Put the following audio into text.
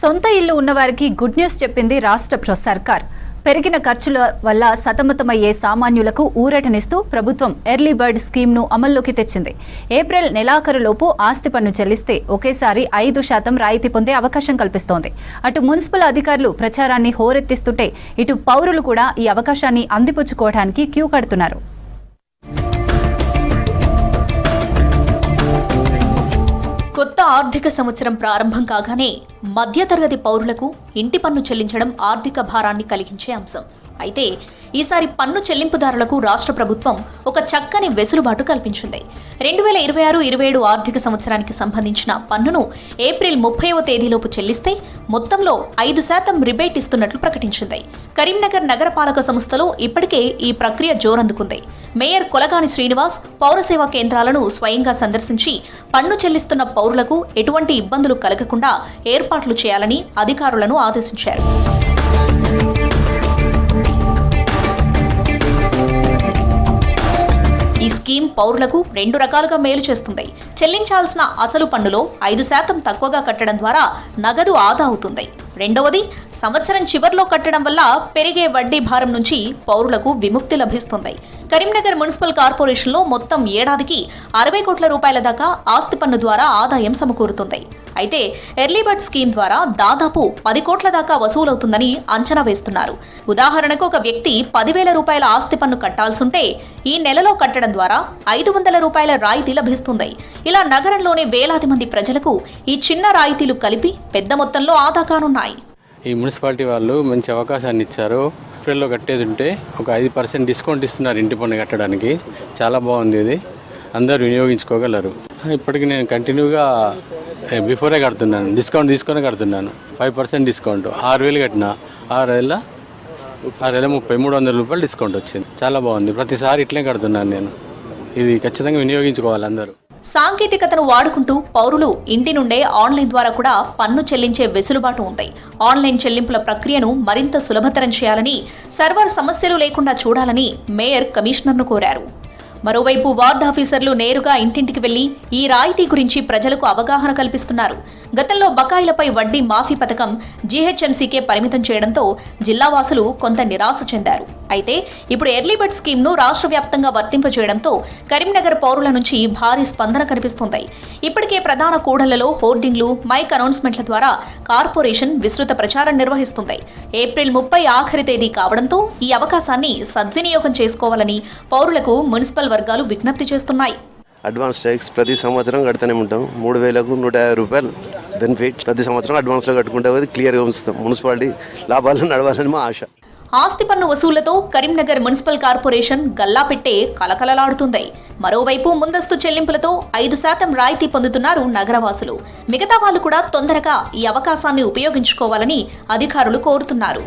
సొంత ఇల్లు ఉన్నవారికి గుడ్ న్యూస్ చెప్పింది రాష్ట్ర సర్కార్. పెరిగిన ఖర్చుల వల్ల సతమతమయ్యే సామాన్యులకు ఊరటనిస్తూ ప్రభుత్వం ఎర్లీ బర్డ్ స్కీమ్ను అమల్లోకి తెచ్చింది. ఏప్రిల్ నెలాఖరులోపు ఆస్తి పన్ను చెల్లిస్తే ఒకేసారి 5% రాయితీ పొందే అవకాశం కల్పిస్తోంది. అటు మున్సిపల్ అధికారులు ప్రచారాన్ని హోరెత్తిస్తుంటే ఇటు పౌరులు కూడా ఈ అవకాశాన్ని అందిపుచ్చుకోవడానికి క్యూ కడుతున్నారు. కొత్త ఆర్థిక సంవత్సరం ప్రారంభం కాగానే మధ్యతరగతి పౌరులకు ఇంటి పన్ను చెల్లించడం ఆర్థిక భారాన్ని కలిగించే అంశం. అయితే ఈసారి పన్ను చెల్లింపుదారులకు రాష్ట్ర ప్రభుత్వం ఒక చక్కని వెసులుబాటు కల్పించింది. 2026-27 ఆర్థిక సంవత్సరానికి సంబంధించిన పన్నును ఏప్రిల్ 30వ తేదీలోపు చెల్లిస్తే మొత్తంలో 5% రిబేట్ ఇస్తున్నట్లు ప్రకటించింది. కరీంనగర్ నగరపాలక సంస్థలో ఇప్పటికే ఈ ప్రక్రియ జోరందుకుంది. మేయర్ కొలగాని శ్రీనివాస్ పౌరసేవా కేంద్రాలను స్వయంగా సందర్శించి పన్ను చెల్లిస్తున్న పౌరులకు ఎటువంటి ఇబ్బందులు కలగకుండా ఏర్పాట్లు చేయాలని అధికారులను ఆదేశించారు. ఈ స్కీమ్ పౌరులకు 2 రకాలుగా మేలు చేస్తుంది. చెల్లించాల్సిన అసలు పన్నులో 5% తక్కువగా కట్టడం ద్వారా నగదు ఆదా అవుతుంది. రెండవది, సంవత్సరం చివర్లో కట్టడం వల్ల పెరిగే వడ్డీ భారం నుంచి పౌరులకు విముక్తి లభిస్తుంది. కరీంనగర్ మున్సిపల్ కార్పొరేషన్లో మొత్తం ఏడాదికి 60 కోట్ల రూపాయల దాకా ఆస్తి పన్ను ద్వారా ఆదాయం సమకూరుతుంది. అయితే ఎర్లీ బర్డ్ స్కీమ్ ద్వారా దాదాపు 10 కోట్ల దాకా వసూలవుతుందని అంచనా వేస్తున్నారు. ఉదాహరణకు ఒక వ్యక్తి 10,000 రూపాయల ఆస్తి పన్ను కట్టాల్సుంటే ఈ నెలలో కట్టడం ద్వారా 500 రూపాయల రాయితీ లభిస్తుంది. ఇలా నగరంలోని వేలాది మంది ప్రజలకు ఈ చిన్న రాయితీలు కలిపి పెద్ద మొత్తంలో ఆదా కానున్నాయి. ఈ మున్సిపాలిటీ వాళ్ళు మంచి అవకాశాన్ని ఇచ్చారు. ఏప్రిల్లో కట్టేది ఉంటే ఒక 5% డిస్కౌంట్ ఇస్తున్నారు ఇంటి పన్ను కట్టడానికి. చాలా బాగుంది. ఇది అందరూ వినియోగించుకోగలరు. ఇప్పటికి నేను కంటిన్యూగా బిఫోరే కడుతున్నాను, డిస్కౌంట్ తీసుకొని కడుతున్నాను. 5% డిస్కౌంట్. 6,000 కట్టిన 6,000 300 రూపాయలు డిస్కౌంట్ వచ్చింది. చాలా బాగుంది. ప్రతిసారి ఇట్లే కడుతున్నాను నేను. ఇది ఖచ్చితంగా వినియోగించుకోవాలి అందరూ. సాంకేతికతను వాడుకుంటూ పౌరులు ఇంటి నుండే ఆన్లైన్ ద్వారా కూడా పన్ను చెల్లించే వెసులుబాటు ఉంది. ఆన్లైన్ చెల్లింపుల ప్రక్రియను మరింత సులభతరం చేయాలని, సర్వర్ సమస్యలు లేకుండా చూడాలని మేయర్ కమిషనర్ను కోరారు. మరోవైపు వార్డ్ ఆఫీసర్లు నేరుగా ఇంటింటికి వెళ్లి ఈ రాయితీ గురించి ప్రజలకు అవగాహన కల్పిస్తున్నారు. గతంలో బకాయిలపై వడ్డీ మాఫీ పథకం జీహెచ్ఎంసీకే పరిమితం చేయడంతో జిల్లావాసులు కొంత నిరాశ చెందారు. అయితే ఇప్పుడు ఎర్లీ బర్డ్ స్కీమ్ను రాష్ట్ర వ్యాప్తంగా వర్తింపజేయడంతో కరీంనగర్ పౌరుల నుంచి భారీ స్పందన కనిపిస్తుంది. ఇప్పటికే ప్రధాన కూడళ్లలో హోర్డింగ్లు, మైక్ అనౌన్స్మెంట్ల ద్వారా కార్పొరేషన్ విస్తృత ప్రచారం నిర్వహిస్తుంది. ఏప్రిల్ 30 ఆఖరి తేదీ కావడంతో ఈ అవకాశాన్ని సద్వినియోగం చేసుకోవాలని పౌరులకు మున్సిపల్ వర్గాలు విజ్ఞప్తి చేస్తున్నాయి. అడ్వాన్స్ ట్యాక్స్ ప్రతి సంవత్సరం కడుతూనే ఉంటాం. 3,150 రూపాయలు బెనిఫిట్ ప్రతి సంవత్సరం అడ్వాన్స్లో కట్టుకుంటే క్లియర్గా ఉంచుతాం. మున్సిపాలిటీ లాభాలను నడవాలని మా ఆశ. ఆస్తి పన్ను వసూళ్లతో కరీంనగర్ మున్సిపల్ కార్పొరేషన్ గల్లాపెట్టే కలకలలాడుతుంది. మరోవైపు ముందస్తు చెల్లింపులతో 5% రాయితీ పొందుతున్నారు నగరవాసులు. మిగతా వాళ్ళు కూడా తొందరగా ఈ అవకాశాన్ని ఉపయోగించుకోవాలని అధికారులు కోరుతున్నారు.